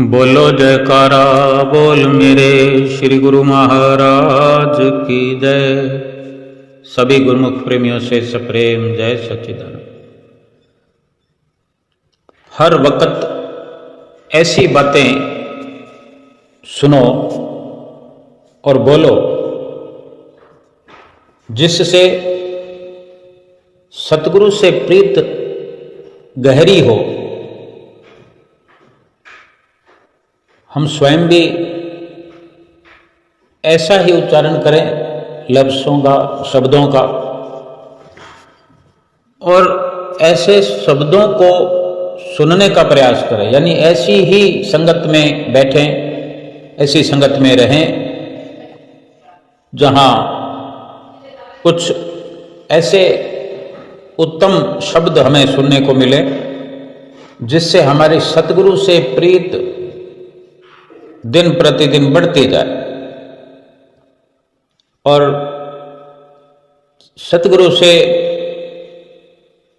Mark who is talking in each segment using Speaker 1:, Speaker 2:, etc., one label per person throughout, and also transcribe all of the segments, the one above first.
Speaker 1: बोलो जयकारा बोल मेरे श्री गुरु महाराज की जय। सभी गुरुमुख प्रेमियों से सप्रेम जय सच्चिदानंद। हर वक्त ऐसी बातें सुनो और बोलो जिससे सतगुरु से प्रीत गहरी हो। हम स्वयं भी ऐसा ही उच्चारण करें लफ्ज़ों का, शब्दों का, और ऐसे शब्दों को सुनने का प्रयास करें। यानी ऐसी ही संगत में बैठें, ऐसी संगत में रहें जहां कुछ ऐसे उत्तम शब्द हमें सुनने को मिले जिससे हमारी सतगुरु से प्रीत दिन प्रतिदिन बढ़ती जाए और सतगुरु से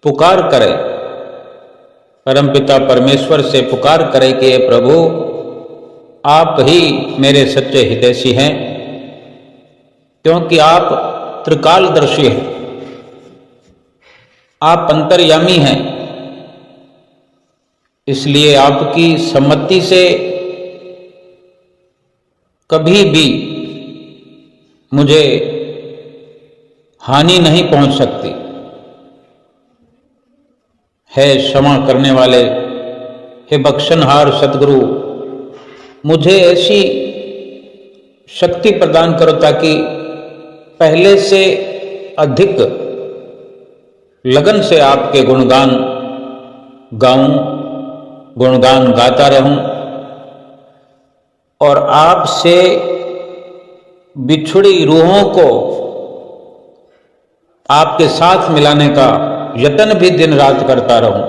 Speaker 1: पुकार करें, परमपिता परमेश्वर से पुकार करें कि प्रभु आप ही मेरे सच्चे हितैषी हैं, क्योंकि आप त्रिकालदर्शी हैं, आप अंतर्यामी हैं। इसलिए आपकी सम्मति से कभी भी मुझे हानि नहीं पहुंच सकती। है क्षमा करने वाले, हे बख्शनहार सतगुरु, मुझे ऐसी शक्ति प्रदान करो ताकि पहले से अधिक लगन से आपके गुणगान गाऊं, गुणगान गाता रहूं और आपसे बिछुड़ी रूहों को आपके साथ मिलाने का यत्न भी दिन रात करता रहूं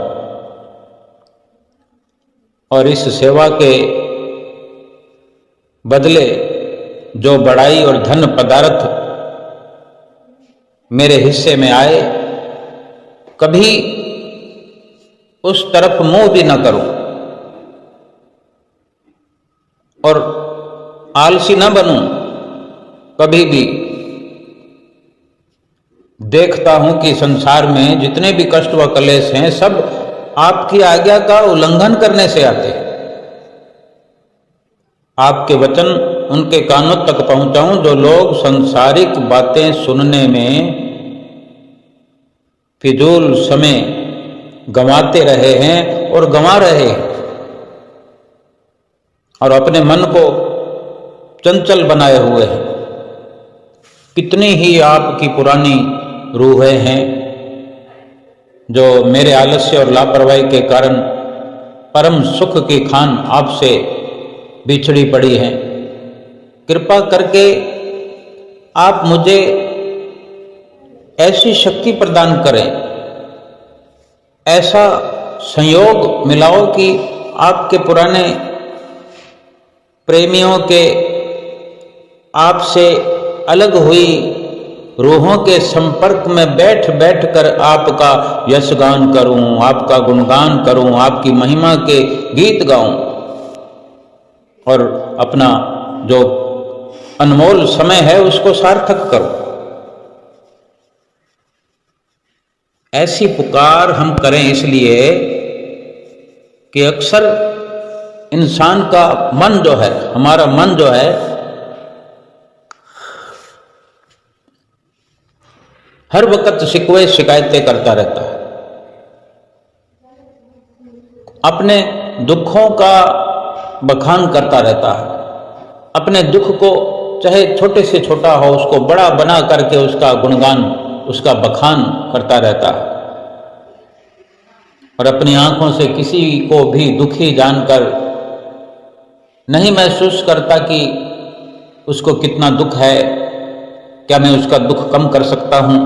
Speaker 1: और इस सेवा के बदले जो बड़ाई और धन पदार्थ मेरे हिस्से में आए कभी उस तरफ मुंह भी न करूं और आलसी न बनूं। कभी भी देखता हूं कि संसार में जितने भी कष्ट व क्लेश हैं सब आपकी आज्ञा का उल्लंघन करने से आते हैं। आपके वचन उनके कानों तक पहुंचाऊं जो लोग सांसारिक बातें सुनने में फिजूल समय गंवाते रहे हैं और गंवा रहे हैं और अपने मन को चंचल बनाए हुए हैं। कितनी ही आपकी पुरानी रूहें हैं जो मेरे आलस्य और लापरवाही के कारण परम सुख की खान आपसे बिछड़ी पड़ी हैं। कृपा करके आप मुझे ऐसी शक्ति प्रदान करें, ऐसा संयोग मिलाओ कि आपके पुराने प्रेमियों के आपसे अलग हुई रूहों के संपर्क में बैठ बैठ कर आपका यशगान करूं, आपका गुणगान करूं, आपकी महिमा के गीत गाऊं और अपना जो अनमोल समय है उसको सार्थक करूं। ऐसी पुकार हम करें इसलिए कि अक्सर इंसान का मन जो है, हमारा मन जो है, हर वक्त शिकवे शिकायतें करता रहता है। अपने दुखों का बखान करता रहता है। अपने दुख को चाहे छोटे से छोटा हो उसको बड़ा बना करके उसका गुणगान, उसका बखान करता रहता है और अपनी आंखों से किसी को भी दुखी जानकर नहीं महसूस करता कि उसको कितना दुख है, क्या मैं उसका दुख कम कर सकता हूं।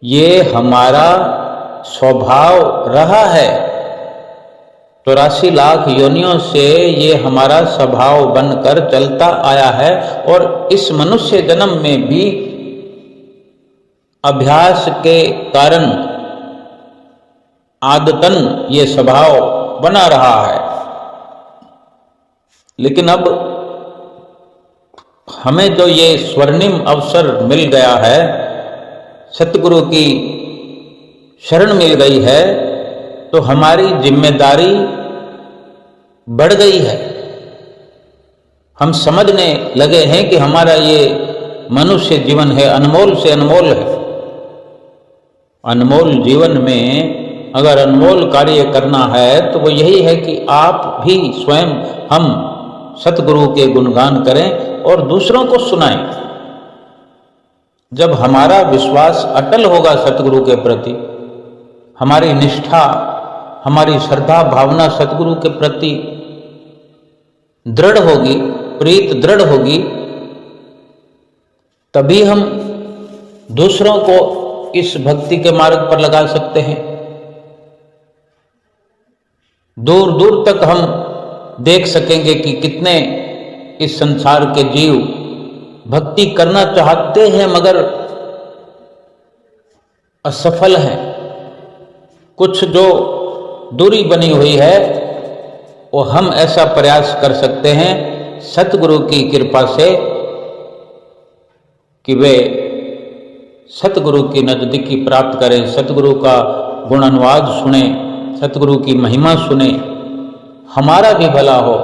Speaker 1: ये हमारा स्वभाव रहा है। 84 लाख योनियों से ये हमारा स्वभाव बनकर चलता आया है और इस मनुष्य जन्म में भी अभ्यास के कारण आदतन ये स्वभाव बना रहा है। लेकिन अब हमें जो ये स्वर्णिम अवसर मिल गया है, सतगुरु की शरण मिल गई है, तो हमारी जिम्मेदारी बढ़ गई है। हम समझने लगे हैं कि हमारा ये मनुष्य जीवन है, अनमोल से अनमोल है। अनमोल जीवन में अगर अनमोल कार्य करना है तो वो यही है कि आप भी स्वयं हम सतगुरु के गुणगान करें और दूसरों को सुनाएं। जब हमारा विश्वास अटल होगा सतगुरु के प्रति, हमारी निष्ठा, हमारी श्रद्धा भावना सतगुरु के प्रति दृढ़ होगी, प्रीत दृढ़ होगी, तभी हम दूसरों को इस भक्ति के मार्ग पर लगा सकते हैं। दूर दूर तक हम देख सकेंगे कि कितने इस संसार के जीव भक्ति करना चाहते हैं मगर असफल हैं। कुछ जो दूरी बनी हुई है वो हम ऐसा प्रयास कर सकते हैं सतगुरु की कृपा से कि वे सतगुरु की नजदीकी प्राप्त करें, सतगुरु का गुणानुवाद सुने, सतगुरु की महिमा सुने, हमारा भी भला हो,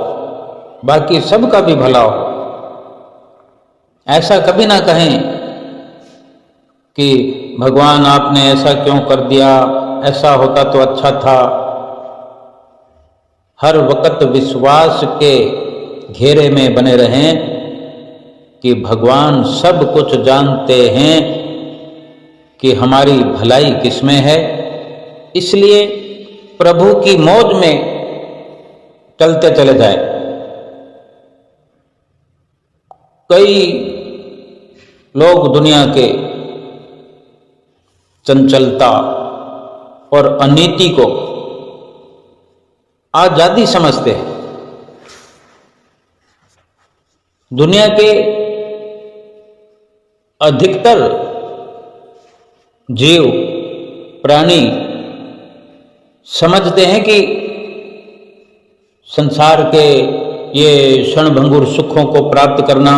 Speaker 1: बाकी सबका भी भला हो। ऐसा कभी ना कहें कि भगवान आपने ऐसा क्यों कर दिया, ऐसा होता तो अच्छा था। हर वक्त विश्वास के घेरे में बने रहें कि भगवान सब कुछ जानते हैं कि हमारी भलाई किसमें है। इसलिए प्रभु की मौज में चलते चले जाएं। कई लोग दुनिया के चंचलता और अनीति को आजादी समझते हैं। दुनिया के अधिकतर जीव प्राणी समझते हैं कि संसार के ये क्षणभंगुर सुखों को प्राप्त करना,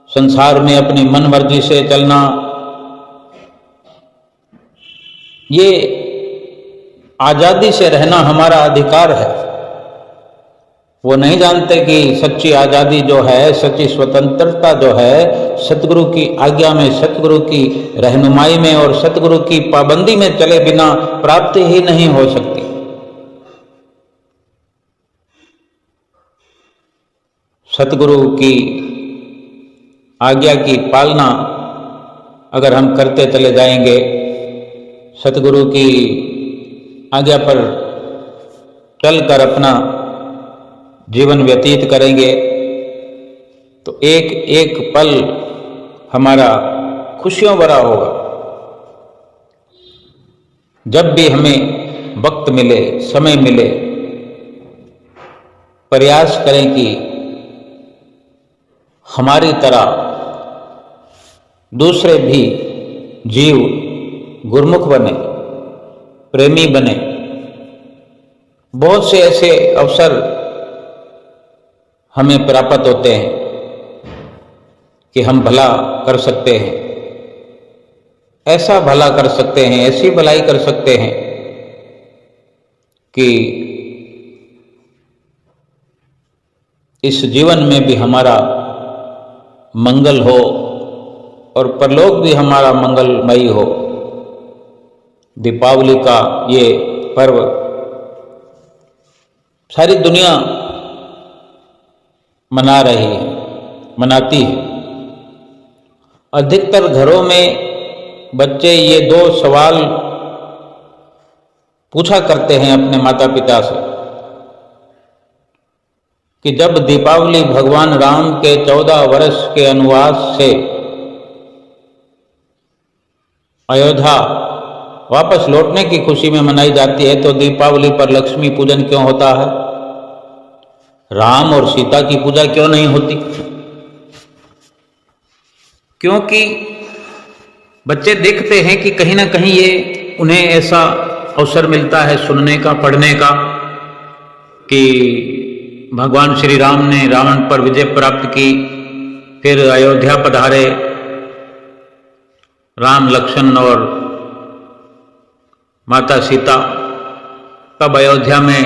Speaker 1: संसार में अपनी मन मर्जी से चलना, ये आजादी से रहना हमारा अधिकार है। वो नहीं जानते कि सच्ची आजादी जो है, सच्ची स्वतंत्रता जो है, सतगुरु की आज्ञा में, सतगुरु की रहनुमाई में और सतगुरु की पाबंदी में चले बिना प्राप्त ही नहीं हो सकती। सतगुरु की आज्ञा की पालना अगर हम करते चले जाएंगे, सतगुरु की आज्ञा पर चलकर अपना जीवन व्यतीत करेंगे, तो एक एक पल हमारा खुशियों भरा होगा। जब भी हमें वक्त मिले, समय मिले, प्रयास करें कि हमारी तरह दूसरे भी जीव गुरमुख बने, प्रेमी बने। बहुत से ऐसे अवसर हमें प्राप्त होते हैं कि हम भला कर सकते हैं, ऐसा भला कर सकते हैं, ऐसी भलाई कर सकते हैं कि इस जीवन में भी हमारा मंगल हो और परलोक भी हमारा मंगलमयी हो। दीपावली का ये पर्व सारी दुनिया मना रही है, मनाती है। अधिकतर घरों में बच्चे ये दो सवाल पूछा करते हैं अपने माता पिता से कि जब दीपावली भगवान राम के 14 वर्ष के वनवास से अयोध्या वापस लौटने की खुशी में मनाई जाती है, तो दीपावली पर लक्ष्मी पूजन क्यों होता है? राम और सीता की पूजा क्यों नहीं होती? क्योंकि बच्चे देखते हैं कि कहीं ना कहीं ये उन्हें ऐसा अवसर मिलता है सुनने का, पढ़ने का, कि भगवान श्री राम ने रावण पर विजय प्राप्त की, फिर अयोध्या पधारे राम, लक्ष्मण और माता सीता। तब अयोध्या में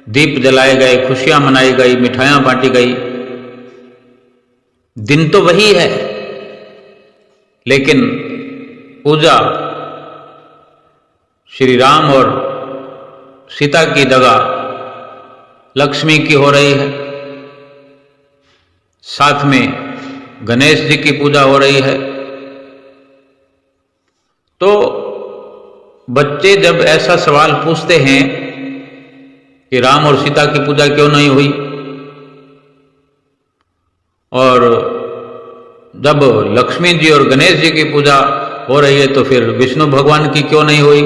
Speaker 1: दीप जलाए गए, खुशियां मनाई गई, मिठाइयां बांटी गई। दिन तो वही है, लेकिन पूजा श्री राम और सीता की जगह लक्ष्मी की हो रही है। साथ में गणेश जी की पूजा हो रही है। तो बच्चे जब ऐसा सवाल पूछते हैं कि राम और सीता की पूजा क्यों नहीं हुई, और जब लक्ष्मी जी और गणेश जी की पूजा हो रही है तो फिर विष्णु भगवान की क्यों नहीं हुई,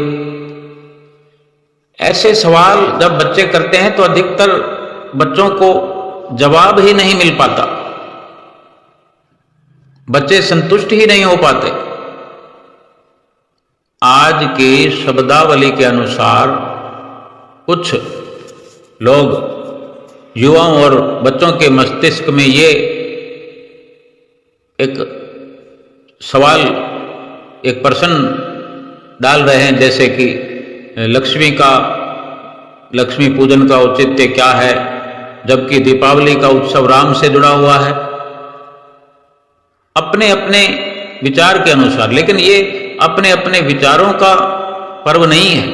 Speaker 1: ऐसे सवाल जब बच्चे करते हैं तो अधिकतर बच्चों को जवाब ही नहीं मिल पाता, बच्चे संतुष्ट ही नहीं हो पाते। आज की शब्दावली के अनुसार कुछ लोग, युवाओं और बच्चों के मस्तिष्क में ये एक सवाल, एक प्रश्न डाल रहे हैं, जैसे कि लक्ष्मी पूजन का औचित्य क्या है, जबकि दीपावली का उत्सव राम से जुड़ा हुआ है, अपने अपने विचार के अनुसार। लेकिन ये अपने अपने विचारों का पर्व नहीं है।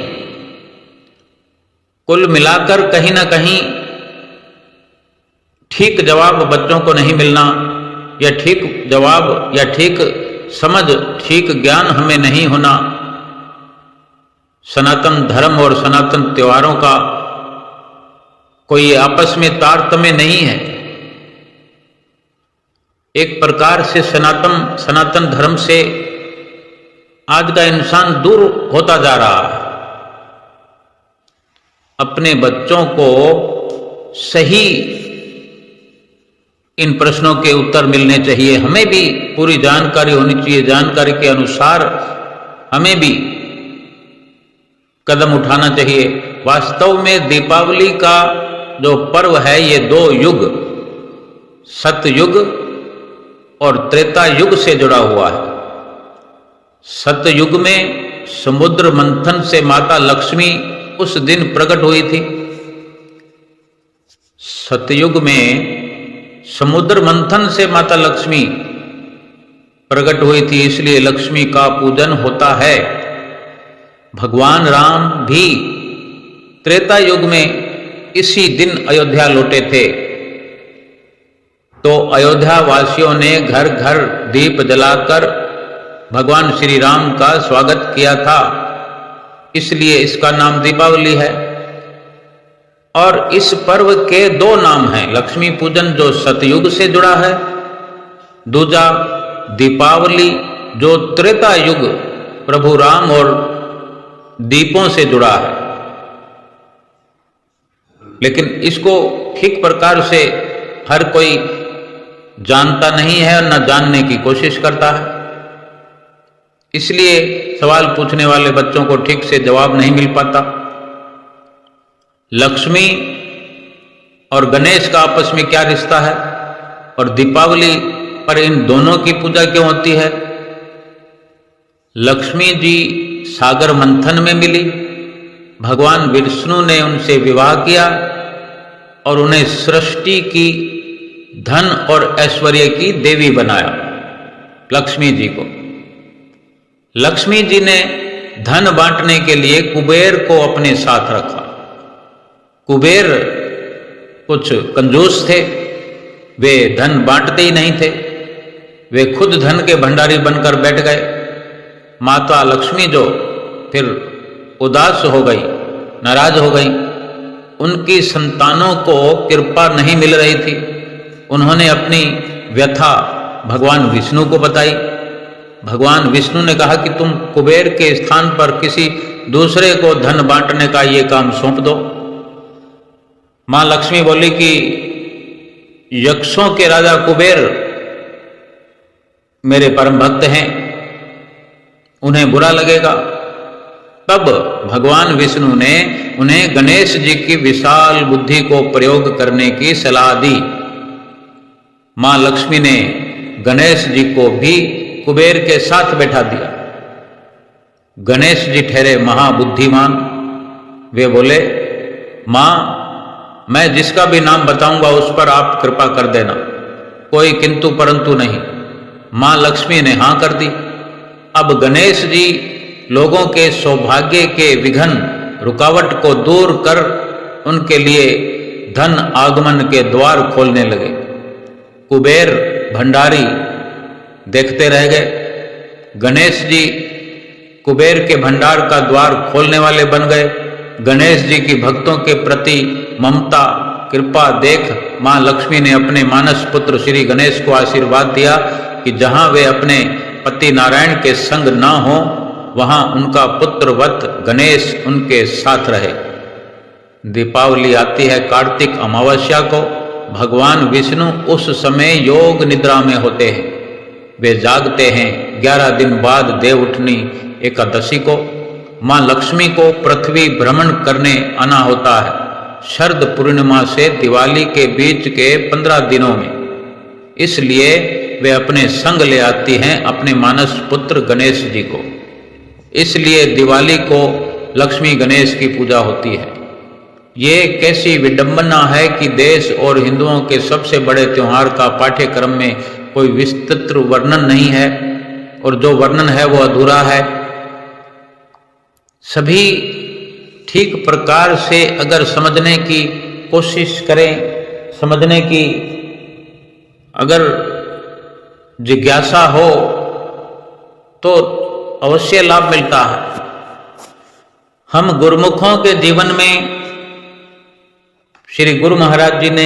Speaker 1: कुल मिलाकर कहीं ना कहीं ठीक जवाब बच्चों को नहीं मिलना, या ठीक जवाब या ठीक समझ, ठीक ज्ञान हमें नहीं होना, सनातन धर्म और सनातन त्योहारों का कोई आपस में तारतम्य नहीं है। एक प्रकार से सनातन धर्म से आज का इंसान दूर होता जा रहा है। अपने बच्चों को सही इन प्रश्नों के उत्तर मिलने चाहिए, हमें भी पूरी जानकारी होनी चाहिए, जानकारी के अनुसार हमें भी कदम उठाना चाहिए। वास्तव में दीपावली का जो पर्व है ये दो युग, सतयुग और त्रेता युग से जुड़ा हुआ है। सतयुग में समुद्र मंथन से माता लक्ष्मी उस दिन प्रकट हुई थी। सतयुग में समुद्र मंथन से माता लक्ष्मी प्रकट हुई थी, इसलिए लक्ष्मी का पूजन होता है। भगवान राम भी त्रेता युग में इसी दिन अयोध्या लौटे थे, तो अयोध्या वासियों ने घर घर दीप जलाकर भगवान श्री राम का स्वागत किया था, इसलिए इसका नाम दीपावली है। और इस पर्व के दो नाम हैं, लक्ष्मी पूजन जो सतयुग से जुड़ा है, दूजा दीपावली जो त्रेता युग प्रभु राम और दीपों से जुड़ा है। लेकिन इसको ठीक प्रकार से हर कोई जानता नहीं है और न जानने की कोशिश करता है, इसलिए सवाल पूछने वाले बच्चों को ठीक से जवाब नहीं मिल पाता। लक्ष्मी और गणेश का आपस में क्या रिश्ता है, और दीपावली पर इन दोनों की पूजा क्यों होती है? लक्ष्मी जी सागर मंथन में मिली, भगवान विष्णु ने उनसे विवाह किया और उन्हें सृष्टि की, धन और ऐश्वर्य की देवी बनाया। लक्ष्मी जी को लक्ष्मी जी ने धन बांटने के लिए कुबेर को अपने साथ रखा। कुबेर कुछ कंजूस थे, वे धन बांटते ही नहीं थे, वे खुद धन के भंडारी बनकर बैठ गए। माता लक्ष्मी जो फिर उदास हो गई, नाराज हो गई, उनकी संतानों को कृपा नहीं मिल रही थी। उन्होंने अपनी व्यथा भगवान विष्णु को बताई। भगवान विष्णु ने कहा कि तुम कुबेर के स्थान पर किसी दूसरे को धन बांटने का ये काम सौंप दो। मां लक्ष्मी बोली कि यक्षों के राजा कुबेर मेरे परम भक्त हैं, उन्हें बुरा लगेगा, तब भगवान विष्णु ने उन्हें गणेश जी की विशाल बुद्धि को प्रयोग करने की सलाह दी। मां लक्ष्मी ने गणेश जी को भी कुबेर के साथ बैठा दिया। गणेश जी ठहरे महाबुद्धिमान। वे बोले, मां, मैं जिसका भी नाम बताऊंगा उस पर आप कृपा कर देना, कोई किंतु परंतु नहीं। मां लक्ष्मी ने हां कर दी। अब गणेश जी लोगों के सौभाग्य के विघ्न रुकावट को दूर कर उनके लिए धन आगमन के द्वार खोलने लगे। कुबेर भंडारी देखते रह गए। गणेश जी कुबेर के भंडार का द्वार खोलने वाले बन गए। गणेश जी की भक्तों के प्रति ममता कृपा देख मां लक्ष्मी ने अपने मानस पुत्र श्री गणेश को आशीर्वाद दिया कि जहां वे अपने पति नारायण के संग न हो वहां उनका पुत्रवत गणेश उनके साथ रहे। दीपावली आती है कार्तिक अमावस्या को। भगवान विष्णु उस समय योग निद्रा में होते हैं। वे जागते हैं 11 दिन बाद देवउठनी एकादशी को। मां लक्ष्मी को पृथ्वी भ्रमण करने आना होता है शरद पूर्णिमा से दिवाली के बीच के 15 दिनों में। इसलिए वे अपने संग ले आती हैं अपने मानस पुत्र गणेश जी को। इसलिए दिवाली को लक्ष्मी गणेश की पूजा होती है। ये कैसी विडंबना है कि देश और हिंदुओं के सबसे बड़े त्योहार का पाठ्यक्रम में कोई विस्तृत वर्णन नहीं है, और जो वर्णन है वो अधूरा है। सभी ठीक प्रकार से अगर समझने की कोशिश करें, समझने की अगर जिज्ञासा हो तो अवश्य लाभ मिलता है। हम गुरुमुखों के जीवन में श्री गुरु महाराज जी ने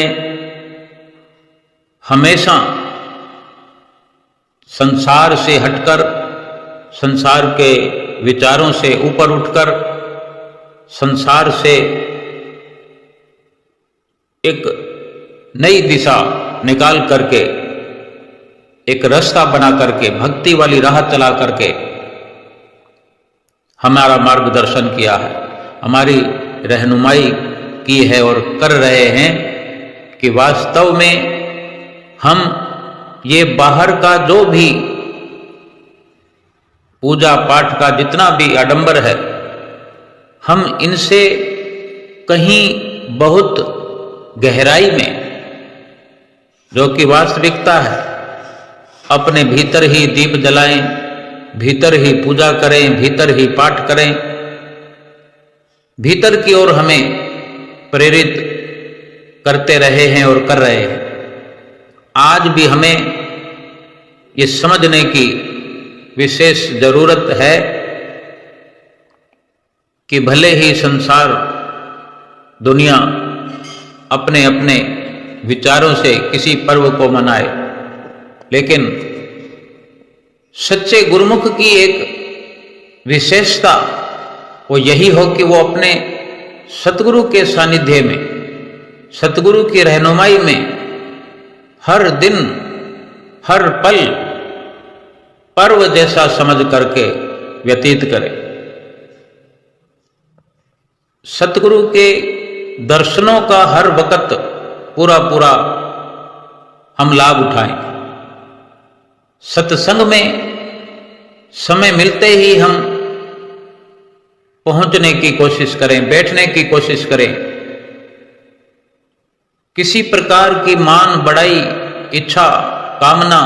Speaker 1: हमेशा संसार से हटकर, संसार के विचारों से ऊपर उठकर, संसार से एक नई दिशा निकाल करके, एक रास्ता बना करके, भक्ति वाली राह चला करके हमारा मार्गदर्शन किया है, हमारी रहनुमाई की है और कर रहे हैं कि वास्तव में हम ये बाहर का जो भी पूजा पाठ का जितना भी आडंबर है, हम इनसे कहीं बहुत गहराई में, जो कि वास्तविकता है, अपने भीतर ही दीप जलाएं, भीतर ही पूजा करें, भीतर ही पाठ करें, भीतर की ओर हमें प्रेरित करते रहे हैं और कर रहे हैं। आज भी हमें ये समझने की विशेष जरूरत है कि भले ही संसार दुनिया अपने अपने विचारों से किसी पर्व को मनाए, लेकिन सच्चे गुरुमुख की एक विशेषता वो यही हो कि वो अपने सतगुरु के सानिध्य में, सतगुरु की रहनुमाई में हर दिन हर पल पर्व जैसा समझ करके व्यतीत करे। सतगुरु के दर्शनों का हर वक्त पूरा पूरा हम लाभ उठाएं। सत्संग में समय मिलते ही हम पहुंचने की कोशिश करें, बैठने की कोशिश करें। किसी प्रकार की मान बढ़ाई इच्छा कामना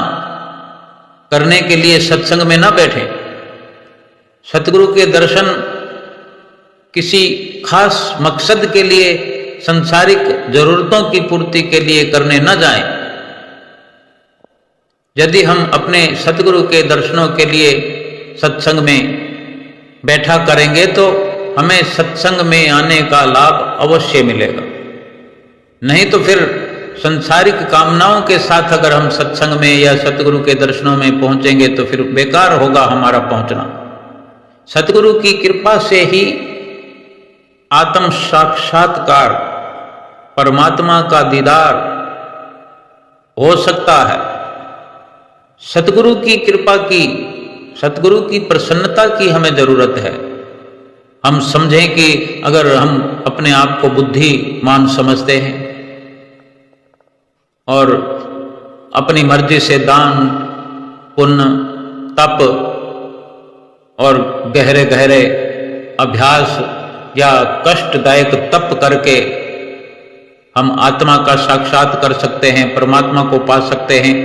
Speaker 1: करने के लिए सत्संग में न बैठें। सतगुरु के दर्शन किसी खास मकसद के लिए, सांसारिक जरूरतों की पूर्ति के लिए करने न जाएं। यदि हम अपने सतगुरु के दर्शनों के लिए सत्संग में बैठा करेंगे तो हमें सत्संग में आने का लाभ अवश्य मिलेगा। नहीं तो फिर संसारिक कामनाओं के साथ अगर हम सत्संग में या सतगुरु के दर्शनों में पहुंचेंगे तो फिर बेकार होगा हमारा पहुंचना। सतगुरु की कृपा से ही आत्म साक्षात्कार, परमात्मा का दीदार हो सकता है। सतगुरु की कृपा की, सतगुरु की प्रसन्नता की हमें जरूरत है। हम समझें कि अगर हम अपने आप को बुद्धिमान समझते हैं और अपनी मर्जी से दान, पुण्य, तप और गहरे गहरे अभ्यास या कष्टदायक तप करके हम आत्मा का साक्षात कर सकते हैं, परमात्मा को पा सकते हैं,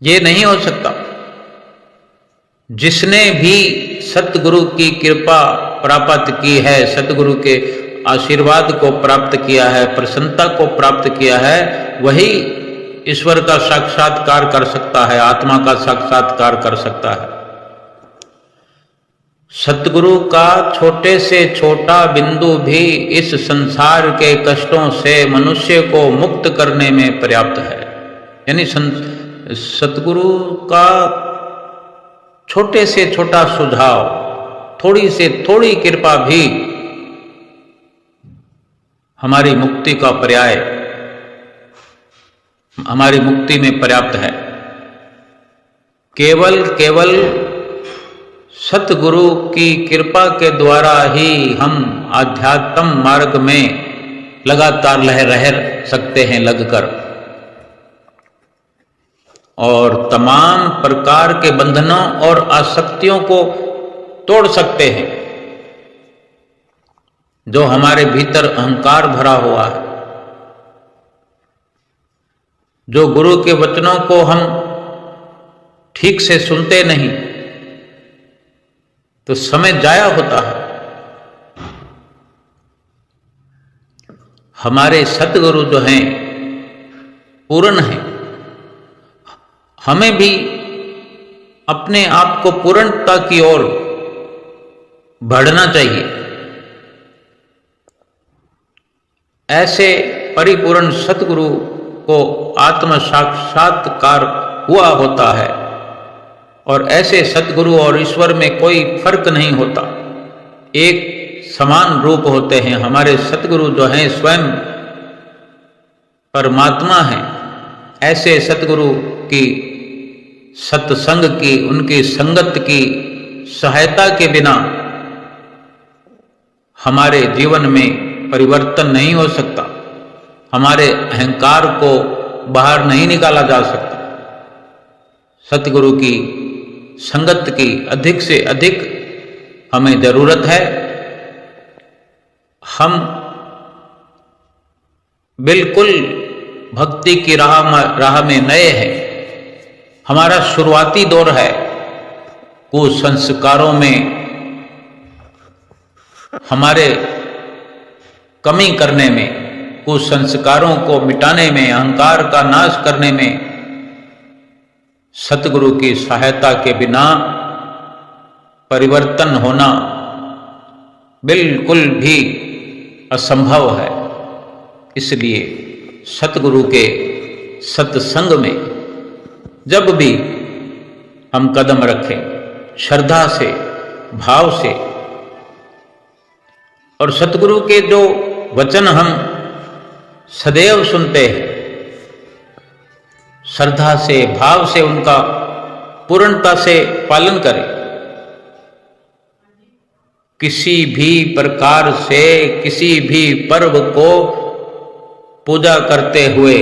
Speaker 1: ये नहीं हो सकता। जिसने भी सतगुरु की कृपा प्राप्त की है, सतगुरु के आशीर्वाद को प्राप्त किया है, प्रसन्नता को प्राप्त किया है, वही ईश्वर का साक्षात्कार कर सकता है, आत्मा का साक्षात्कार कर सकता है। सतगुरु का छोटे से छोटा बिंदु भी इस संसार के कष्टों से मनुष्य को मुक्त करने में पर्याप्त है। यानी सतगुरु का छोटे से छोटा सुझाव, थोड़ी से थोड़ी कृपा भी हमारी मुक्ति का पर्याय, हमारी मुक्ति में पर्याप्त है। केवल सतगुरु की कृपा के द्वारा ही हम आध्यात्म मार्ग में लगातार रह सकते हैं लगकर, और तमाम प्रकार के बंधनों और आसक्तियों को तोड़ सकते हैं जो हमारे भीतर अहंकार भरा हुआ है। जो गुरु के वचनों को हम ठीक से सुनते नहीं तो समय जाया होता है। हमारे सतगुरु जो हैं पूर्ण हैं, हमें भी अपने आप को पूर्णता की ओर बढ़ना चाहिए। ऐसे परिपूर्ण सतगुरु को आत्म साक्षात्कार हुआ होता है, और ऐसे सतगुरु और ईश्वर में कोई फर्क नहीं होता, एक समान रूप होते हैं। हमारे सतगुरु जो हैं स्वयं परमात्मा हैं। ऐसे सतगुरु की सत्संग की, उनकी संगत की सहायता के बिना हमारे जीवन में परिवर्तन नहीं हो सकता, हमारे अहंकार को बाहर नहीं निकाला जा सकता। सतगुरु की संगत की अधिक से अधिक हमें जरूरत है। हम बिल्कुल भक्ति की राह में नए हैं। हमारा शुरुआती दौर है। कुसंस्कारों में हमारे कमी करने में, कुसंस्कारों को मिटाने में, अहंकार का नाश करने में सतगुरु की सहायता के बिना परिवर्तन होना बिल्कुल भी असंभव है। इसलिए सतगुरु के सत्संग में जब भी हम कदम रखें, श्रद्धा से, भाव से, और सतगुरु के जो वचन हम सदैव सुनते हैं, श्रद्धा से, भाव से उनका पूर्णता से पालन करें। किसी भी प्रकार से किसी भी पर्व को पूजा करते हुए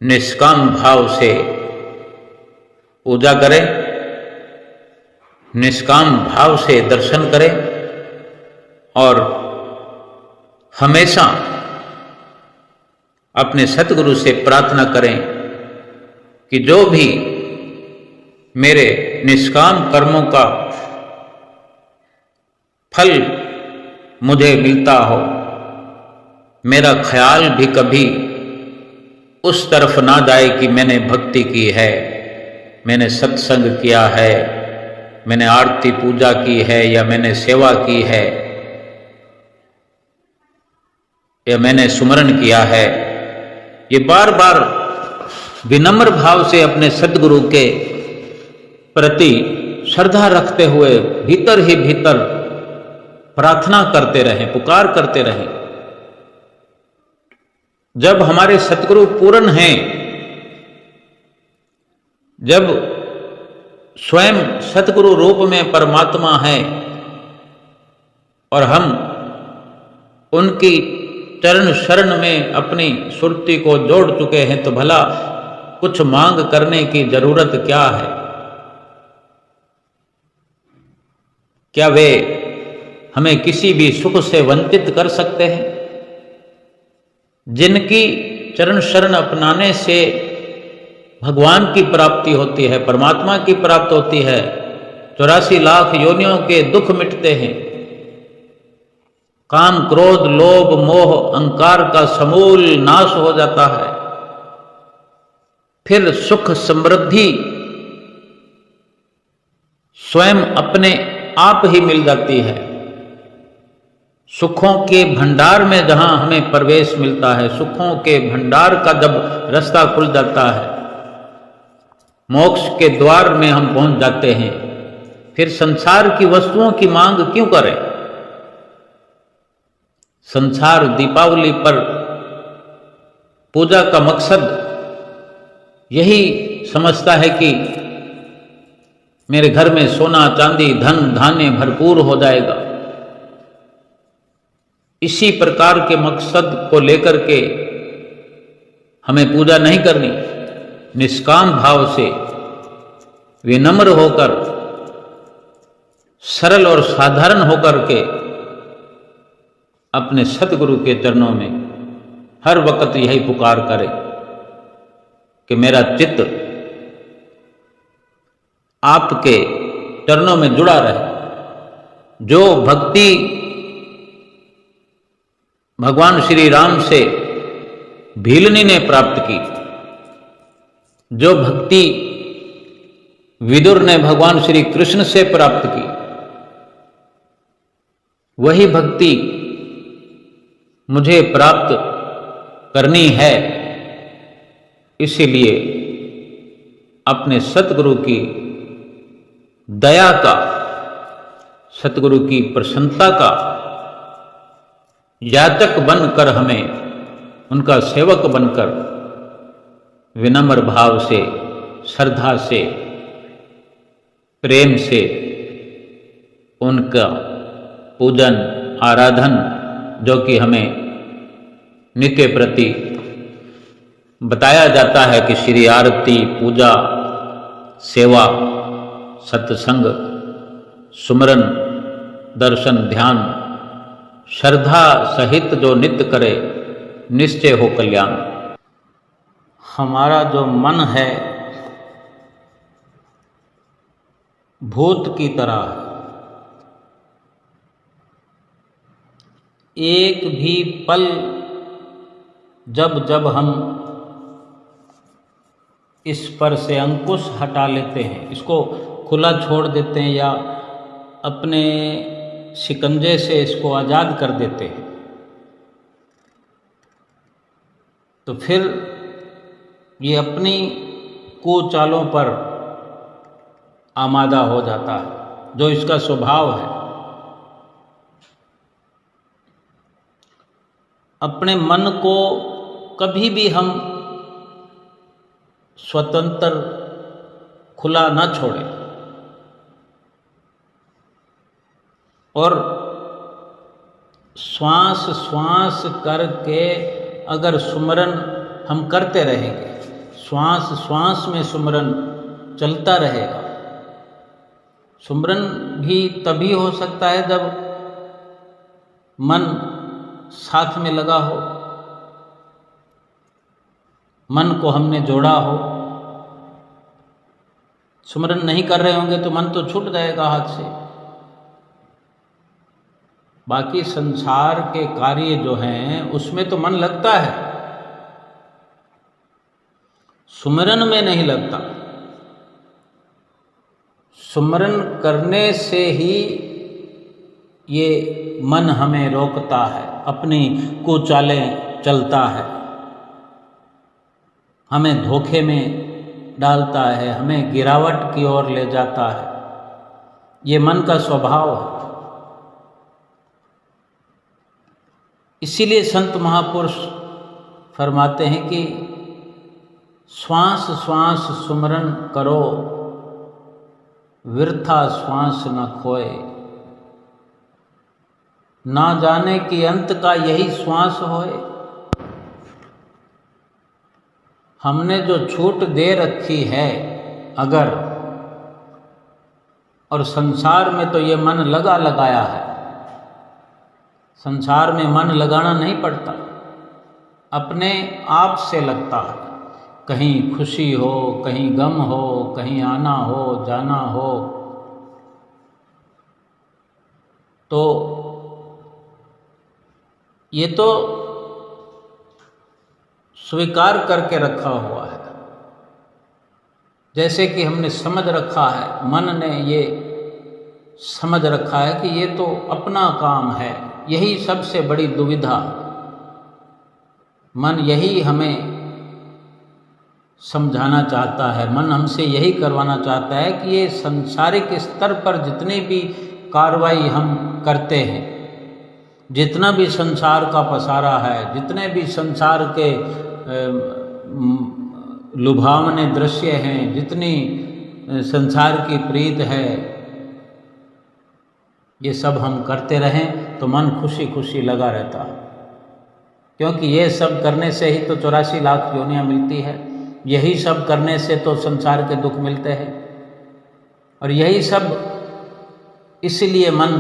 Speaker 1: निष्काम भाव से पूजा करें, निष्काम भाव से दर्शन करें, और हमेशा अपने सतगुरु से प्रार्थना करें कि जो भी मेरे निष्काम कर्मों का फल मुझे मिलता हो, मेरा ख्याल भी कभी उस तरफ ना जाए कि मैंने भक्ति की है, मैंने सत्संग किया है, मैंने आरती पूजा की है, या मैंने सेवा की है, या मैंने सुमरण किया है। ये बार बार विनम्र भाव से अपने सद्गुरु के प्रति श्रद्धा रखते हुए भीतर ही भीतर प्रार्थना करते रहें, पुकार करते रहें। जब हमारे सतगुरु पूर्ण हैं, जब स्वयं सतगुरु रूप में परमात्मा है और हम उनकी चरण शरण में अपनी सुरती को जोड़ चुके हैं, तो भला कुछ मांग करने की जरूरत क्या है? क्या वे हमें किसी भी सुख से वंचित कर सकते हैं? जिनकी चरण शरण अपनाने से भगवान की प्राप्ति होती है, परमात्मा की प्राप्ति होती है, 84 लाख योनियों के दुख मिटते हैं, काम क्रोध लोभ मोह अहंकार का समूल नाश हो जाता है, फिर सुख समृद्धि स्वयं अपने आप ही मिल जाती है। सुखों के भंडार में जहां हमें प्रवेश मिलता है, सुखों के भंडार का जब रास्ता खुल जाता है, मोक्ष के द्वार में हम पहुंच जाते हैं, फिर संसार की वस्तुओं की मांग क्यों करें? संसार दीपावली पर पूजा का मकसद यही समझता है कि मेरे घर में सोना चांदी धन धान्य भरपूर हो जाएगा। इसी प्रकार के मकसद को लेकर के हमें पूजा नहीं करनी। निष्काम भाव से विनम्र होकर सरल और साधारण होकर के अपने सतगुरु के चरणों में हर वक्त यही पुकार करे कि मेरा चित्त आपके चरणों में जुड़ा रहे। जो भक्ति भगवान श्री राम से भीलनी ने प्राप्त की, जो भक्ति विदुर ने भगवान श्री कृष्ण से प्राप्त की, वही भक्ति मुझे प्राप्त करनी है। इसीलिए अपने सतगुरु की दया का, सतगुरु की प्रसन्नता का याचक बनकर हमें उनका सेवक बनकर विनम्र भाव से, श्रद्धा से, प्रेम से उनका पूजन आराधन, जो कि हमें नित्य प्रति बताया जाता है कि श्री आरती पूजा सेवा सत्संग सुमरन दर्शन ध्यान श्रद्धा सहित जो नित्य करे निश्चय हो कल्याण। हमारा जो मन है भूत की तरह है, एक भी पल जब जब हम इस पर से अंकुश हटा लेते हैं, इसको खुला छोड़ देते हैं या अपने शिकंजे से इसको आज़ाद कर देते हैं, तो फिर ये अपनी कुचालों पर आमादा हो जाता है, जो इसका स्वभाव है। अपने मन को कभी भी हम स्वतंत्र खुला न छोड़ें और श्वास श्वास करके अगर सुमरन हम करते रहेंगे, श्वास श्वास में सुमरन चलता रहेगा। सुमरन भी तभी हो सकता है जब मन साथ में लगा हो, मन को हमने जोड़ा हो। सुमरन नहीं कर रहे होंगे तो मन तो छूट जाएगा हाथ से। बाकी संसार के कार्य जो हैं उसमें तो मन लगता है, सुमरन में नहीं लगता। सुमरन करने से ही ये मन हमें रोकता है, अपनी कुचालें चलता है, हमें धोखे में डालता है, हमें गिरावट की ओर ले जाता है। ये मन का स्वभाव है। इसीलिए संत महापुरुष फरमाते हैं कि श्वास श्वास सुमरन करो, वृथा श्वास न खोए, ना जाने कि अंत का यही श्वास होए। हमने जो छूट दे रखी है अगर, और संसार में तो ये मन लगा लगाया है, संसार में मन लगाना नहीं पड़ता, अपने आप से लगता है। कहीं खुशी हो, कहीं गम हो, कहीं आना हो जाना हो, तो ये तो स्वीकार करके रखा हुआ है। जैसे कि हमने समझ रखा है, मन ने ये समझ रखा है कि ये तो अपना काम है। यही सबसे बड़ी दुविधा, मन यही हमें समझाना चाहता है, मन हमसे यही करवाना चाहता है कि ये सांसारिक स्तर पर जितनी भी कार्रवाई हम करते हैं, जितना भी संसार का पसारा है, जितने भी संसार के लुभावने दृश्य हैं, जितनी संसार की प्रीत है, ये सब हम करते रहें तो मन खुशी खुशी लगा रहता है। क्योंकि ये सब करने से ही तो 84 लाख योनियाँ मिलती है, यही सब करने से तो संसार के दुख मिलते हैं, और यही सब इसलिए मन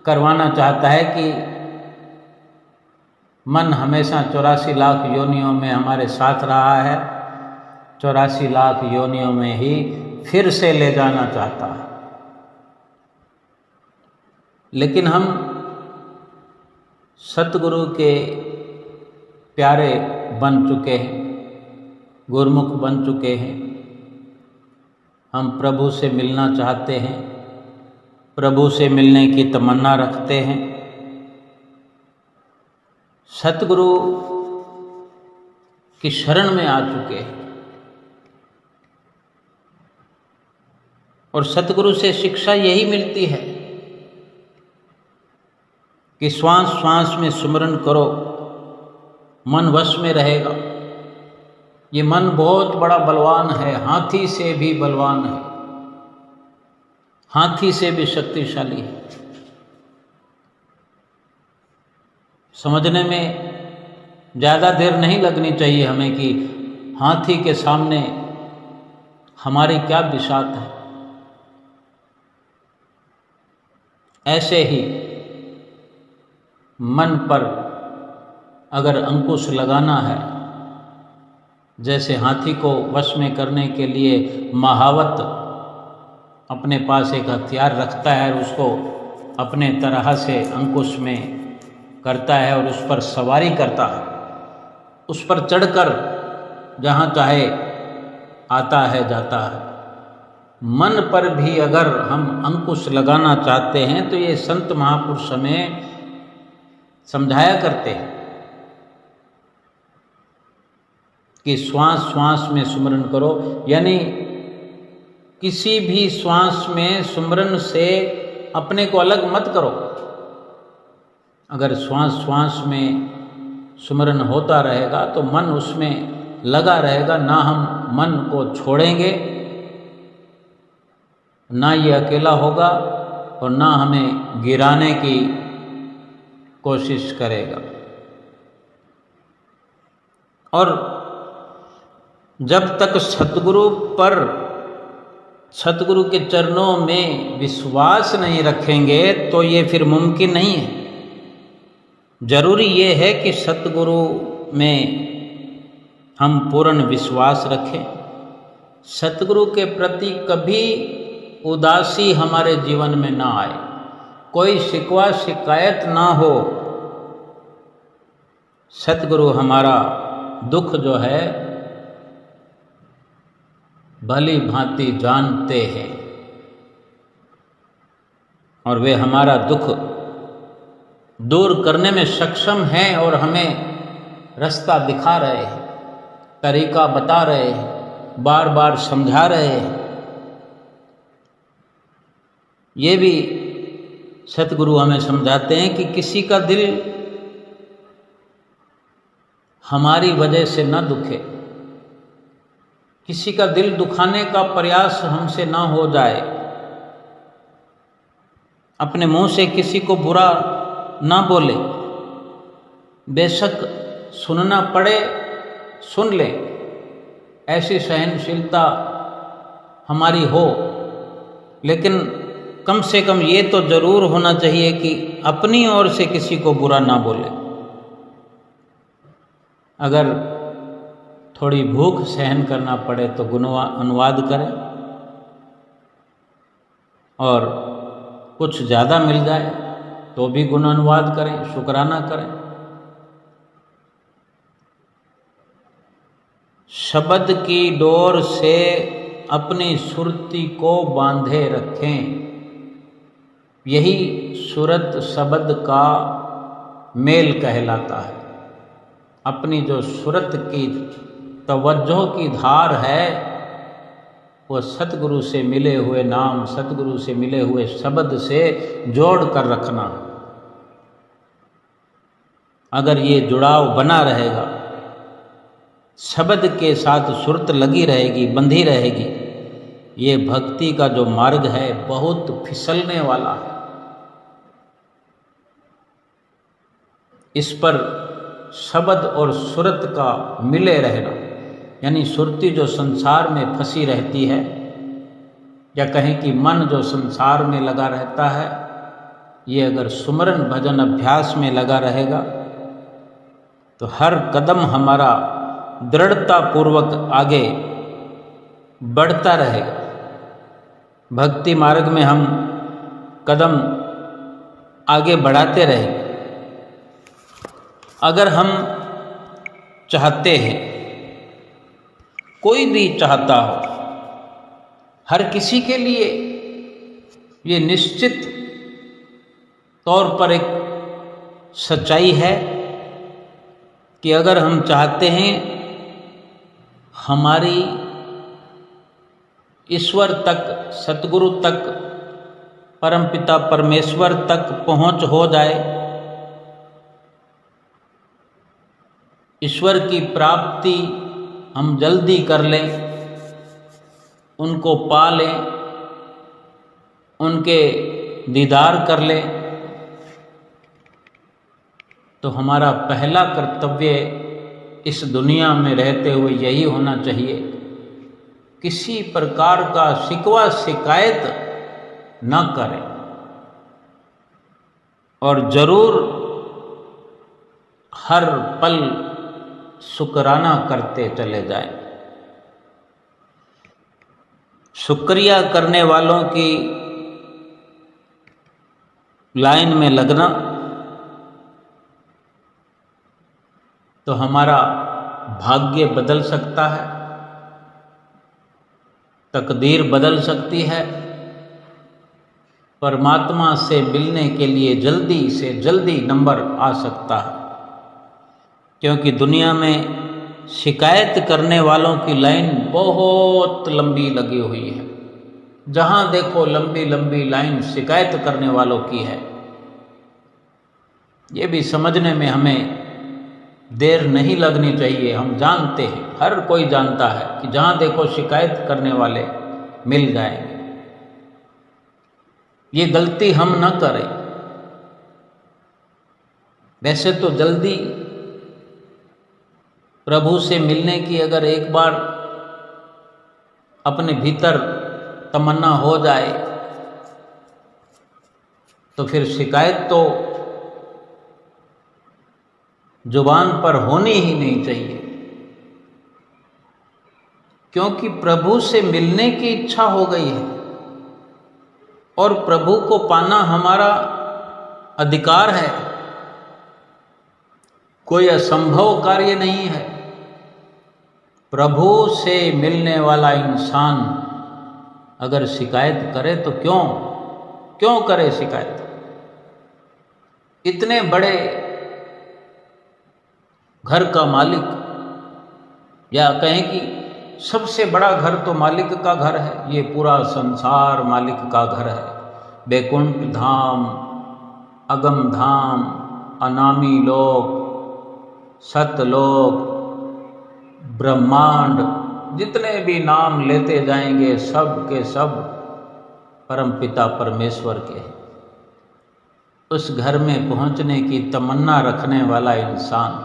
Speaker 1: करवाना चाहता है कि मन हमेशा 84 लाख योनियों में हमारे साथ रहा है, 84 लाख योनियों में ही फिर से ले जाना चाहता है। लेकिन हम सतगुरु के प्यारे बन चुके हैं, गुरमुख बन चुके हैं। हम प्रभु से मिलना चाहते हैं, प्रभु से मिलने की तमन्ना रखते हैं। सतगुरु की शरण में आ चुके हैं और सतगुरु से शिक्षा यही मिलती है कि श्वास श्वास में सुमरन करो, मन वश में रहेगा। ये मन बहुत बड़ा बलवान है, हाथी से भी बलवान है, हाथी से भी शक्तिशाली है। समझने में ज़्यादा देर नहीं लगनी चाहिए हमें कि हाथी के सामने हमारी क्या बिसात है। ऐसे ही मन पर अगर अंकुश लगाना है, जैसे हाथी को वश में करने के लिए महावत अपने पास एक हथियार रखता है, उसको अपने तरह से अंकुश में करता है और उस पर सवारी करता है, उस पर चढ़कर जहाँ चाहे आता है जाता है। मन पर भी अगर हम अंकुश लगाना चाहते हैं तो ये संत महापुरुष हमें समझाया करते हैं कि श्वास श्वास में सुमरन करो, यानी किसी भी श्वास में सुमरन से अपने को अलग मत करो। अगर श्वास श्वास में सुमरन होता रहेगा तो मन उसमें लगा रहेगा, ना हम मन को छोड़ेंगे, ना ये अकेला होगा और ना हमें गिराने की कोशिश करेगा। और जब तक सतगुरु के चरणों में विश्वास नहीं रखेंगे तो ये फिर मुमकिन नहीं है। जरूरी ये है कि सतगुरु में हम पूर्ण विश्वास रखें, सतगुरु के प्रति कभी उदासी हमारे जीवन में ना आए, कोई शिकवा शिकायत ना हो। सतगुरु हमारा दुख जो है भली भांति जानते हैं और वे हमारा दुख दूर करने में सक्षम हैं और हमें रास्ता दिखा रहे हैं, तरीका बता रहे हैं, बार बार समझा रहे हैं। ये भी सतगुरु हमें समझाते हैं कि किसी का दिल हमारी वजह से न दुखे, किसी का दिल दुखाने का प्रयास हमसे ना हो जाए, अपने मुंह से किसी को बुरा ना बोले, बेशक सुनना पड़े सुन ले, ऐसी सहनशीलता हमारी हो, लेकिन कम से कम ये तो जरूर होना चाहिए कि अपनी ओर से किसी को बुरा ना बोले। अगर थोड़ी भूख सहन करना पड़े तो अनुवाद करें, और कुछ ज़्यादा मिल जाए तो भी गुण अनुवाद करें, शुक्राना करें। शब्द की डोर से अपनी सुरती को बांधे रखें, यही सुरत शब्द का मेल कहलाता है। अपनी जो सुरत की तवज्जो की धार है वो सतगुरु से मिले हुए नाम, सतगुरु से मिले हुए शब्द से जोड़ कर रखना। अगर ये जुड़ाव बना रहेगा, शब्द के साथ सुरत लगी रहेगी, बंधी रहेगी, ये भक्ति का जो मार्ग है बहुत फिसलने वाला है। इस पर शब्द और सुरत का मिले रहना, यानी सुरती जो संसार में फंसी रहती है, या कहें कि मन जो संसार में लगा रहता है, ये अगर सुमरन भजन अभ्यास में लगा रहेगा तो हर कदम हमारा दृढ़ता पूर्वक आगे बढ़ता रहेगा। भक्ति मार्ग में हम कदम आगे बढ़ाते रहेंगे। अगर हम चाहते हैं, कोई भी चाहता हो, हर किसी के लिए ये निश्चित तौर पर एक सच्चाई है कि अगर हम चाहते हैं हमारी ईश्वर तक, सतगुरु तक, परमपिता परमेश्वर तक पहुंच हो जाए, ईश्वर की प्राप्ति हम जल्दी कर लें, उनको पा लें, उनके दीदार कर लें, तो हमारा पहला कर्तव्य इस दुनिया में रहते हुए यही होना चाहिए, किसी प्रकार का शिकवा शिकायत न करें, और जरूर हर पल शुक्राना करते चले जाएं। शुक्रिया करने वालों की लाइन में लगना तो हमारा भाग्य बदल सकता है, तकदीर बदल सकती है, परमात्मा से मिलने के लिए जल्दी से जल्दी नंबर आ सकता है। क्योंकि दुनिया में शिकायत करने वालों की लाइन बहुत लंबी लगी हुई है। जहाँ देखो लंबी लंबी लाइन शिकायत करने वालों की है। ये भी समझने में हमें देर नहीं लगनी चाहिए। हम जानते हैं, हर कोई जानता है कि जहाँ देखो शिकायत करने वाले मिल जाएंगे। ये गलती हम न करें। वैसे तो जल्दी प्रभु से मिलने की अगर एक बार अपने भीतर तमन्ना हो जाए तो फिर शिकायत तो जुबान पर होनी ही नहीं चाहिए, क्योंकि प्रभु से मिलने की इच्छा हो गई है और प्रभु को पाना हमारा अधिकार है। कोई असंभव कार्य नहीं है। प्रभु से मिलने वाला इंसान अगर शिकायत करे तो क्यों करे शिकायत। इतने बड़े घर का मालिक, या कहें कि सबसे बड़ा घर तो मालिक का घर है। ये पूरा संसार मालिक का घर है। बैकुंठ धाम, अगम धाम, अनामी लोक, सतलोक, ब्रह्मांड, जितने भी नाम लेते जाएंगे सब के सब परम पिता परमेश्वर के। उस घर में पहुंचने की तमन्ना रखने वाला इंसान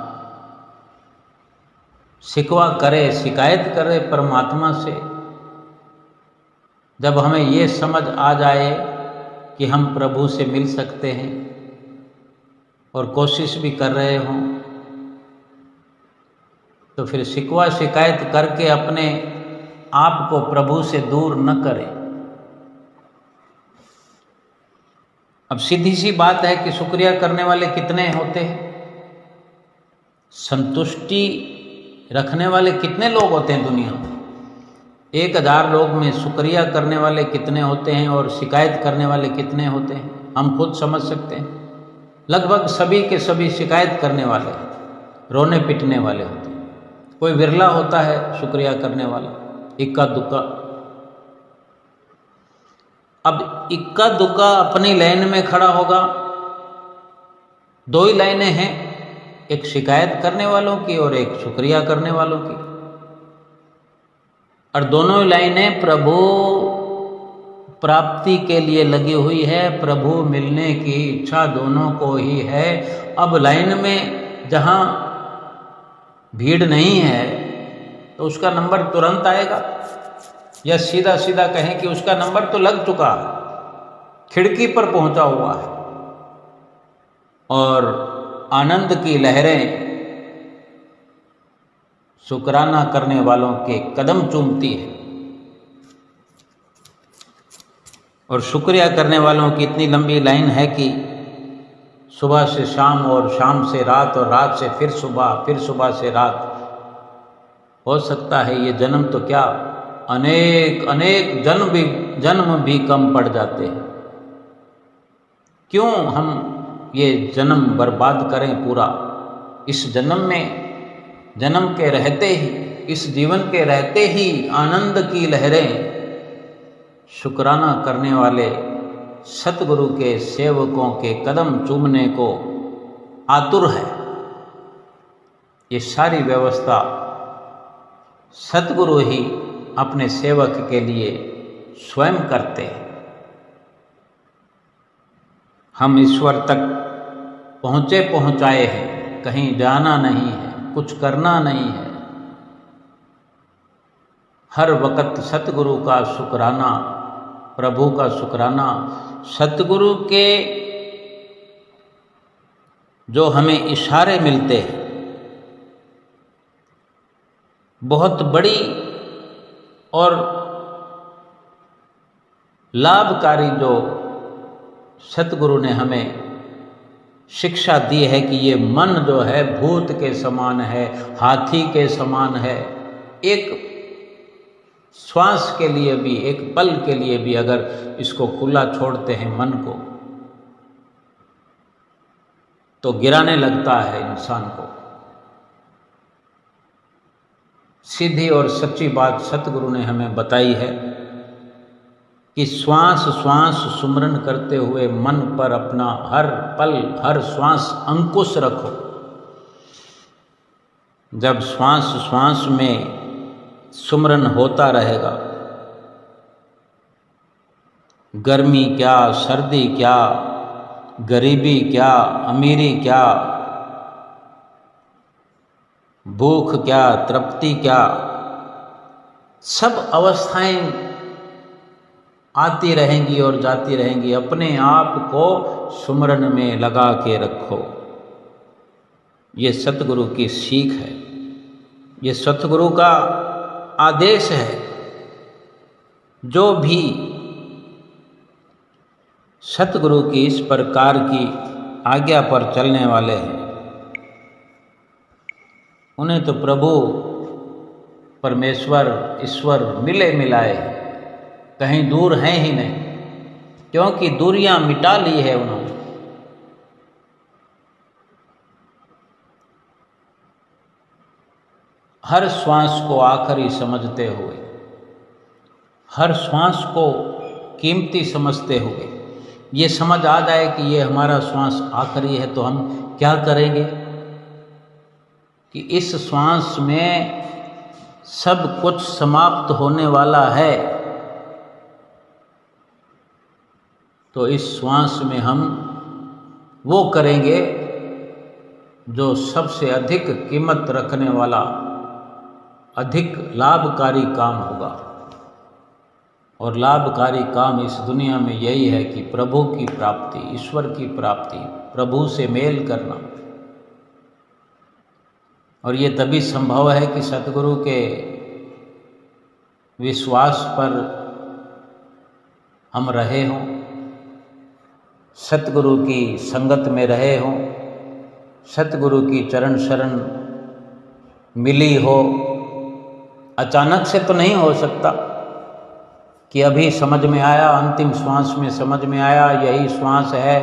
Speaker 1: शिकवा करे, शिकायत करे परमात्मा से। जब हमें ये समझ आ जाए कि हम प्रभु से मिल सकते हैं और कोशिश भी कर रहे हों, तो फिर शिकवा शिकायत करके अपने आप को प्रभु से दूर न करें। अब सीधी सी बात है कि शुक्रिया करने वाले कितने होते हैं, संतुष्टि रखने वाले कितने लोग होते हैं दुनिया में। 1000 लोग में शुक्रिया करने वाले कितने होते हैं और शिकायत करने वाले कितने होते हैं, हम खुद समझ सकते हैं। लगभग सभी के सभी शिकायत करने वाले, रोने पिटने वाले होते हैं। कोई विरला होता है शुक्रिया करने वाला, इक्का दुक्का। अब इक्का दुक्का अपनी लाइन में खड़ा होगा। 2 ही लाइनें हैं, एक शिकायत करने वालों की और एक शुक्रिया करने वालों की, और दोनों लाइनें प्रभु प्राप्ति के लिए लगी हुई है। प्रभु मिलने की इच्छा दोनों को ही है। अब लाइन में जहां भीड़ नहीं है तो उसका नंबर तुरंत आएगा, या सीधा सीधा कहें कि उसका नंबर तो लग चुका है, खिड़की पर पहुंचा हुआ है, और आनंद की लहरें शुक्राना करने वालों के कदम चूमती है। और शुक्रिया करने वालों की इतनी लंबी लाइन है कि सुबह से शाम और शाम से रात और रात से फिर सुबह, फिर सुबह से रात। हो सकता है ये जन्म तो क्या, अनेक अनेक जन्म भी कम पड़ जाते हैं। क्यों हम ये जन्म बर्बाद करें पूरा। इस जन्म में, जन्म के रहते ही, इस जीवन के रहते ही आनंद की लहरें शुक्राना करने वाले सतगुरु के सेवकों के कदम चूमने को आतुर है। ये सारी व्यवस्था सतगुरु ही अपने सेवक के लिए स्वयं करते हैं। हम ईश्वर तक पहुँचाए हैं, कहीं जाना नहीं है, कुछ करना नहीं है। हर वक्त सतगुरु का शुक्राना, प्रभु का शुक्राना, सतगुरु के जो हमें इशारे मिलते हैं, बहुत बड़ी और लाभकारी जो सतगुरु ने हमें शिक्षा दी है कि ये मन जो है भूत के समान है, हाथी के समान है। एक श्वास के लिए भी, एक पल के लिए भी अगर इसको खुला छोड़ते हैं मन को, तो गिराने लगता है इंसान को। सीधी और सच्ची बात सतगुरु ने हमें बताई है कि श्वास श्वास सुमरन करते हुए मन पर अपना हर पल, हर श्वास अंकुश रखो। जब श्वास श्वास में सुमरन होता रहेगा, गर्मी क्या, सर्दी क्या, गरीबी क्या, अमीरी क्या, भूख क्या, तृप्ति क्या, सब अवस्थाएं आती रहेंगी और जाती रहेंगी। अपने आप को सुमरन में लगा के रखो। ये सतगुरु की सीख है, ये सतगुरु का आदेश है। जो भी सतगुरु की इस प्रकार की आज्ञा पर चलने वाले हैं, उन्हें तो प्रभु परमेश्वर ईश्वर मिले मिलाए, कहीं दूर हैं ही नहीं, क्योंकि दूरियां मिटा ली है उन्होंने। हर श्वास को आखिरी समझते हुए, हर श्वास को कीमती समझते हुए, ये समझ आ जाए कि ये हमारा श्वास आखिरी है, तो हम क्या करेंगे कि इस श्वास में सब कुछ समाप्त होने वाला है, तो इस श्वास में हम वो करेंगे जो सबसे अधिक कीमत रखने वाला, अधिक लाभकारी काम होगा। और लाभकारी काम इस दुनिया में यही है कि प्रभु की प्राप्ति, ईश्वर की प्राप्ति, प्रभु से मेल करना। और ये तभी संभव है कि सतगुरु के विश्वास पर हम रहे हों, सतगुरु की संगत में रहे हों, सतगुरु की चरण शरण मिली हो। अचानक से तो नहीं हो सकता कि अभी समझ में आया, अंतिम श्वास में समझ में आया यही श्वास है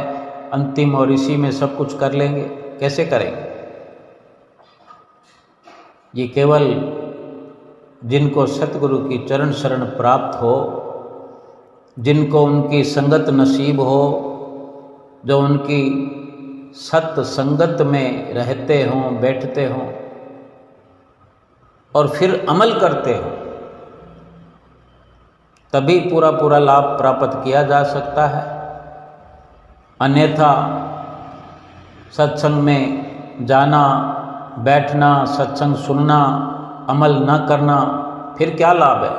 Speaker 1: अंतिम और इसी में सब कुछ कर लेंगे। कैसे करेंगे? ये केवल जिनको सतगुरु की चरण शरण प्राप्त हो, जिनको उनकी संगत नसीब हो, जो उनकी सत संगत में रहते हों, बैठते हों और फिर अमल करते हों, तभी पूरा पूरा लाभ प्राप्त किया जा सकता है। अन्यथा सत्संग में जाना, बैठना, सत्संग सुनना, अमल न करना, फिर क्या लाभ है?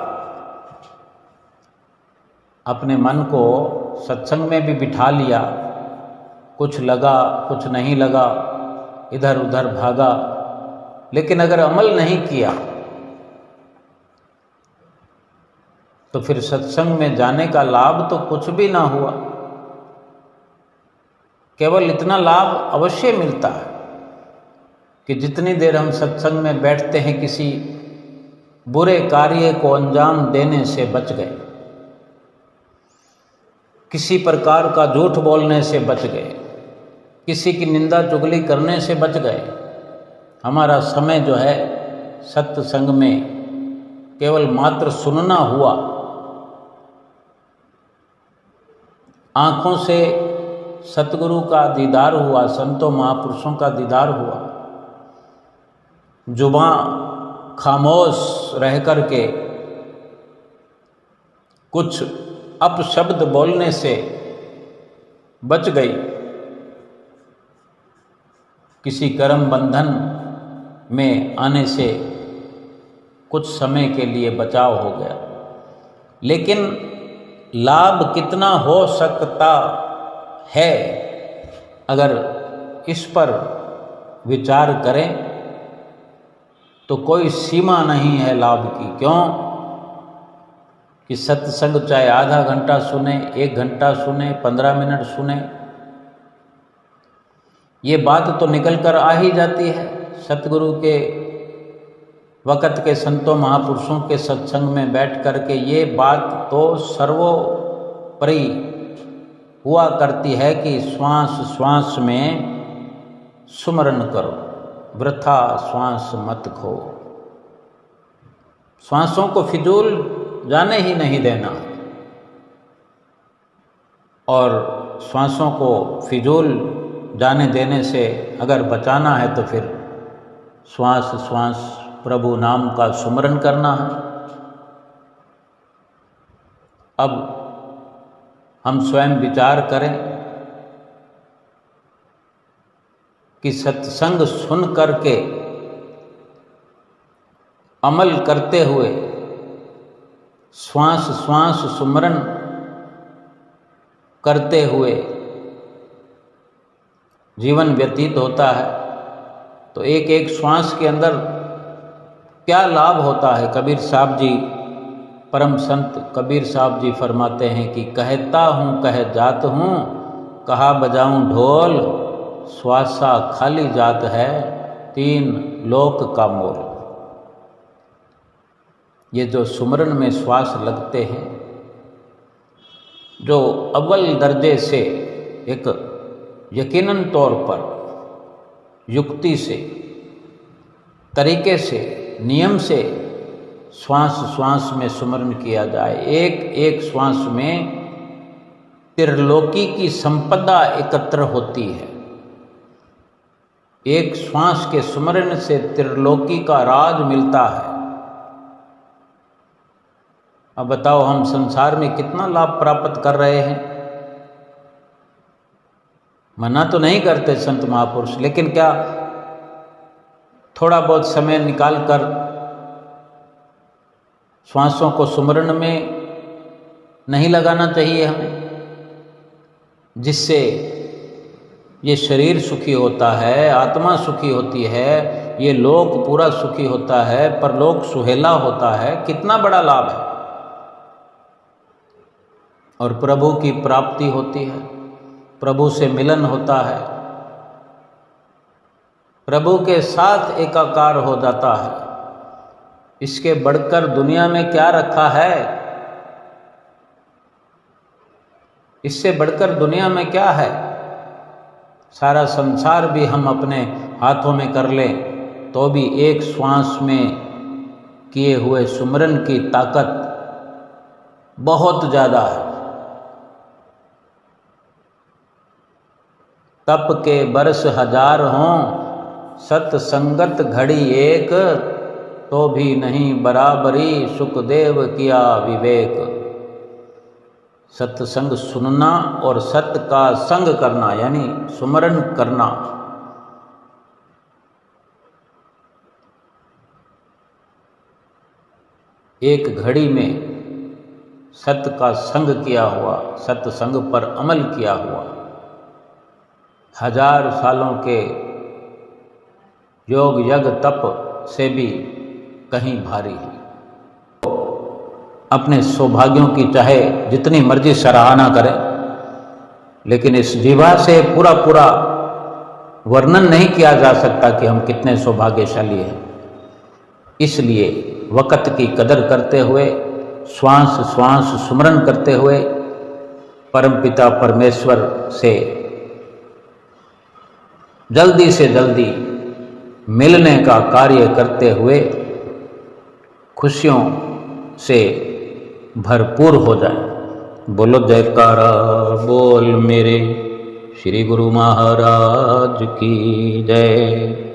Speaker 1: अपने मन को सत्संग में भी बिठा लिया, कुछ लगा कुछ नहीं लगा, इधर उधर भागा, लेकिन अगर अमल नहीं किया तो फिर सत्संग में जाने का लाभ तो कुछ भी ना हुआ। केवल इतना लाभ अवश्य मिलता है कि जितनी देर हम सत्संग में बैठते हैं किसी बुरे कार्य को अंजाम देने से बच गए, किसी प्रकार का झूठ बोलने से बच गए, किसी की निंदा चुगली करने से बच गए। हमारा समय जो है सत्संग में केवल मात्र सुनना हुआ, आँखों से सतगुरु का दीदार हुआ, संतों महापुरुषों का दीदार हुआ, जुबान खामोश रह कर के कुछ अपशब्द बोलने से बच गई, किसी कर्म बंधन में आने से कुछ समय के लिए बचाव हो गया। लेकिन लाभ कितना हो सकता है अगर इस पर विचार करें तो कोई सीमा नहीं है लाभ की। क्यों कि सत्संग चाहे आधा घंटा सुने, 1 घंटा सुने, 15 मिनट सुने, ये बात तो निकल कर आ ही जाती है। सतगुरु के वक़्त के संतों महापुरुषों के सत्संग में बैठ कर के ये बात तो सर्वोपरि हुआ करती है कि श्वास श्वास में सुमरन करो, वृथा श्वास मत खो। श्वासों को फिजूल जाने ही नहीं देना, और श्वासों को फिजूल जाने देने से अगर बचाना है तो फिर श्वास श्वास प्रभु नाम का सुमरन करना है। अब हम स्वयं विचार करें कि सत्संग सुन करके अमल करते हुए श्वास श्वास सुमरन करते हुए जीवन व्यतीत होता है तो एक एक श्वास के अंदर क्या लाभ होता है। कबीर साहब जी, परम संत कबीर साहब जी फरमाते हैं कि कहता हूँ कह जात हूँ, कहा बजाऊं ढोल, श्वासा खाली जात है, 3 लोक का मोल। ये जो सुमरन में श्वास लगते हैं, जो अव्वल दर्जे से एक यकीनन तौर पर युक्ति से, तरीके से, नियम से श्वास श्वास में सुमरन किया जाए, एक एक श्वास में त्रिलोकी की संपदा एकत्र होती है। एक श्वास के सुमरन से त्रिलोकी का राज मिलता है। अब बताओ हम संसार में कितना लाभ प्राप्त कर रहे हैं। मना तो नहीं करते संत महापुरुष, लेकिन क्या थोड़ा बहुत समय निकालकर श्वासों को सुमरण में नहीं लगाना चाहिए हमें, जिससे ये शरीर सुखी होता है, आत्मा सुखी होती है, ये लोक पूरा सुखी होता है, परलोक सुहेला होता है। कितना बड़ा लाभ है। और प्रभु की प्राप्ति होती है, प्रभु से मिलन होता है, प्रभु के साथ एकाकार हो जाता है। इसके बढ़कर दुनिया में क्या रखा है? इससे बढ़कर दुनिया में क्या है? सारा संसार भी हम अपने हाथों में कर लें तो भी एक श्वास में किए हुए सुमरन की ताकत बहुत ज़्यादा है। तप के बरस हजार हों, सत्संगत घड़ी एक, तो भी नहीं बराबरी सुखदेव किया विवेक। सत्संग सुनना और सत्य का संग करना यानी सुमरन करना, एक घड़ी में सत्य का संग किया हुआ, सत्संग पर अमल किया हुआ, 1000 सालों के योग यज्ञ तप से भी कहीं भारी है। अपने सौभाग्यों की चाहे जितनी मर्जी सराहना करें, लेकिन इस जीवा से पूरा पूरा वर्णन नहीं किया जा सकता कि हम कितने सौभाग्यशाली हैं। इसलिए वक़्त की कदर करते हुए, श्वास श्वास सुमरन करते हुए, परमपिता परमेश्वर से जल्दी से जल्दी मिलने का कार्य करते हुए खुशियों से भरपूर हो जाए। बोलो जयकारा बोल मेरे श्री गुरु महाराज की जय।